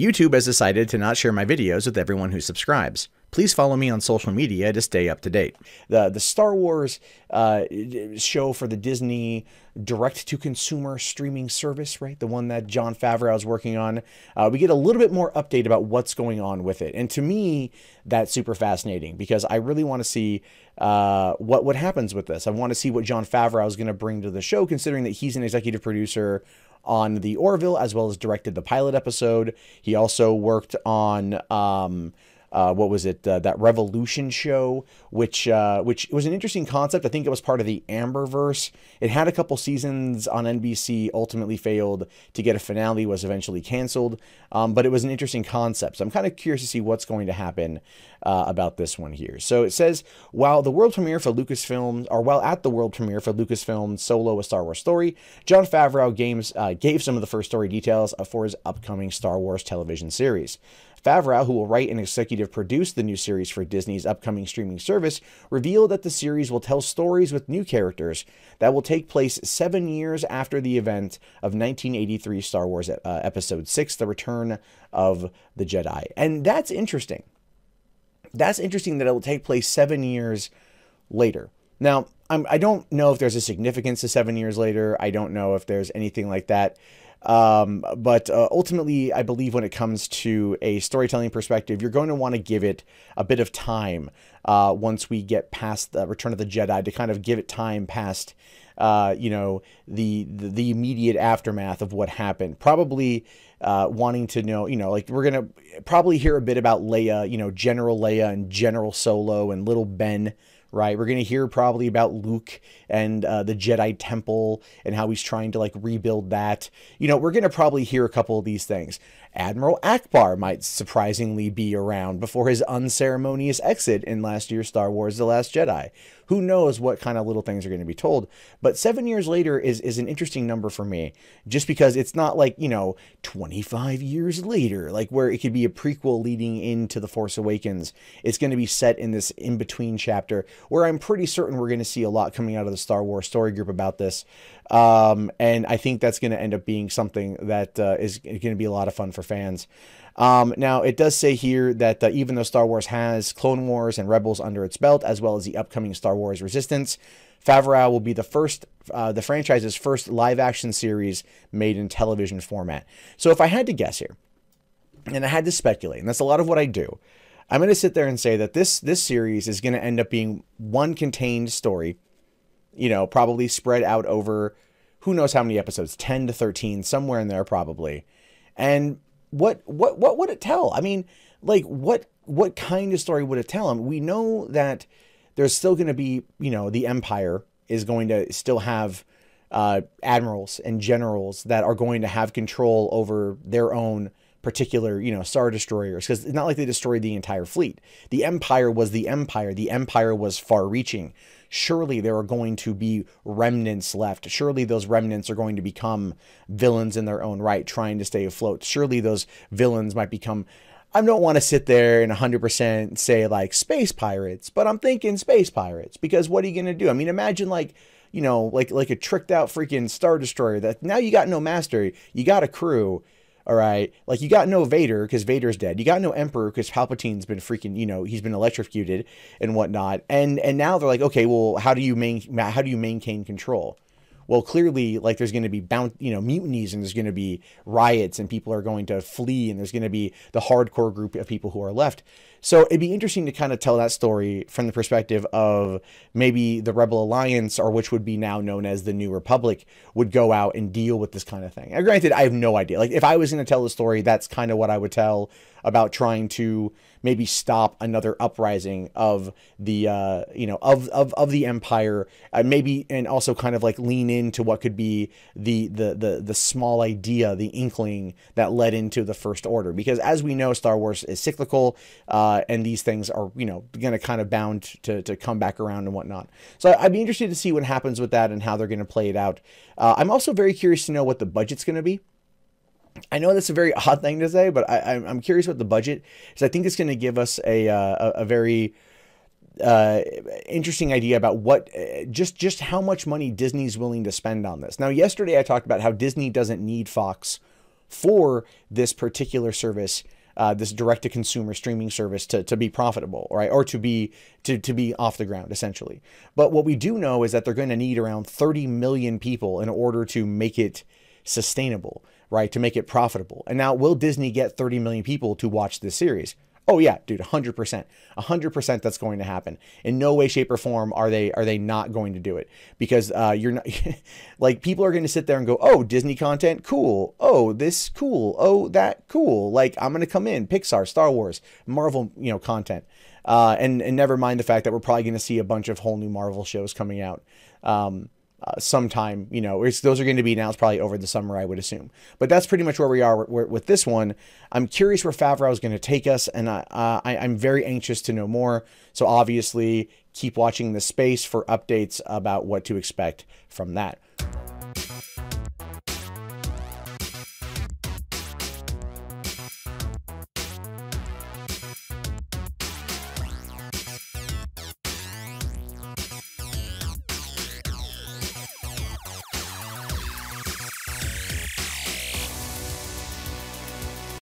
YouTube has decided to not share my videos with everyone who subscribes. Please follow me on social media to stay up to date. The Star Wars show for the Disney direct-to-consumer streaming service, right? The one that Jon Favreau is working on. We get a little bit more update about what's going on with it. And to me, that's super fascinating because I really want to see what happens with this. I want to see what Jon Favreau is going to bring to the show, considering that he's an executive producer on the Orville, as well as directed the pilot episode. He also worked on what was it? That Revolution show, which was an interesting concept. I think it was part of the Amberverse. It had a couple seasons on NBC, ultimately failed to get a finale, was eventually canceled. But it was an interesting concept. So I'm kind of curious to see what's going to happen about this one here. So it says, while at the world premiere for Lucasfilm Solo: A Star Wars Story, Jon Favreau gave some of the first story details for his upcoming Star Wars television series. Favreau, who will write and executive produce the new series for Disney's upcoming streaming service, revealed that the series will tell stories with new characters that will take place 7 years after the event of 1983 Star Wars Episode 6, The Return of the Jedi. And that's interesting. That's interesting that it will take place 7 years later. Now, I don't know if there's a significance to 7 years later. I don't know if there's anything like that. But ultimately, I believe when it comes to a storytelling perspective, you're going to want to give it a bit of time once we get past the Return of the Jedi, to kind of give it time past, the immediate aftermath of what happened. Probably wanting to know, like we're going to probably hear a bit about Leia, General Leia and General Solo and Little Ben. Right, we're going to hear probably about Luke and the Jedi Temple and how he's trying to like rebuild that. We're going to probably hear a couple of these things. Admiral Akbar might surprisingly be around before his unceremonious exit in last year's Star Wars: The Last Jedi. Who knows what kind of little things are going to be told. But 7 years later is an interesting number for me, just because it's not like, 25 years later, like where it could be a prequel leading into The Force Awakens. It's going to be set in this in-between chapter where I'm pretty certain we're going to see a lot coming out of the Star Wars story group about this. And I think that's going to end up being something that is going to be a lot of fun for fans. Now, it does say here that even though Star Wars has Clone Wars and Rebels under its belt, as well as the upcoming Star Wars Resistance, Favreau will be the franchise's first live-action series made in television format. So if I had to guess here, and I had to speculate, and that's a lot of what I do, I'm going to sit there and say that this series is going to end up being one contained story, probably spread out over who knows how many episodes, 10 to 13, somewhere in there probably. And what would it tell? I mean, like what kind of story would it tell? We know that there's still going to be, the Empire is going to still have admirals and generals that are going to have control over their own particular, Star Destroyers, because it's not like they destroyed the entire fleet. The Empire was the Empire. The Empire was far-reaching. Surely there are going to be remnants left. Surely those remnants are going to become villains in their own right, trying to stay afloat. Surely those villains might become... I don't want to sit there and 100% say like space pirates, but I'm thinking space pirates, because what are you going to do? I mean, imagine like a tricked out freaking Star Destroyer that now you got no master, you got a crew. All right, like you got no Vader because Vader's dead. You got no Emperor because Palpatine's been freaking, he's been electrocuted and whatnot. And now they're like, okay, well, how do you maintain control? Well, clearly, like there's going to be mutinies, and there's going to be riots, and people are going to flee, and there's going to be the hardcore group of people who are left. So it'd be interesting to kind of tell that story from the perspective of maybe the Rebel Alliance, or which would be now known as the New Republic, would go out and deal with this kind of thing. And granted, I have no idea. Like if I was going to tell the story, that's kind of what I would tell about trying to maybe stop another uprising of the, of the Empire, maybe, and also kind of like lean into what could be the small idea, the inkling that led into the First Order. Because as we know, Star Wars is cyclical, and these things are, going to kind of bound to come back around and whatnot. So I'd be interested to see what happens with that and how they're going to play it out. I'm also very curious to know what the budget's going to be. I know that's a very odd thing to say, but I'm curious what the budget is. I think it's going to give us a very interesting idea about what just how much money Disney's willing to spend on this. Now, yesterday I talked about how Disney doesn't need Fox for this particular service, this direct-to-consumer streaming service to be profitable, right? Or to be off the ground, essentially. But what we do know is that they're going to need around 30 million people in order to make it sustainable, right? To make it profitable. And now, will Disney get 30 million people to watch this series? Oh yeah, dude, 100%. 100% that's going to happen. In no way, shape, or form are they not going to do it, because you're not like, people are going to sit there and go, oh, Disney content, cool. Oh, this cool. Oh, that cool. Like, I'm going to come in Pixar, Star Wars, Marvel, content, and never mind the fact that we're probably going to see a bunch of whole new Marvel shows coming out. Sometime, those are going to be announced probably over the summer, I would assume. But that's pretty much where we are with this one. I'm curious where Favreau is going to take us, and I'm very anxious to know more. So obviously, keep watching the space for updates about what to expect from that.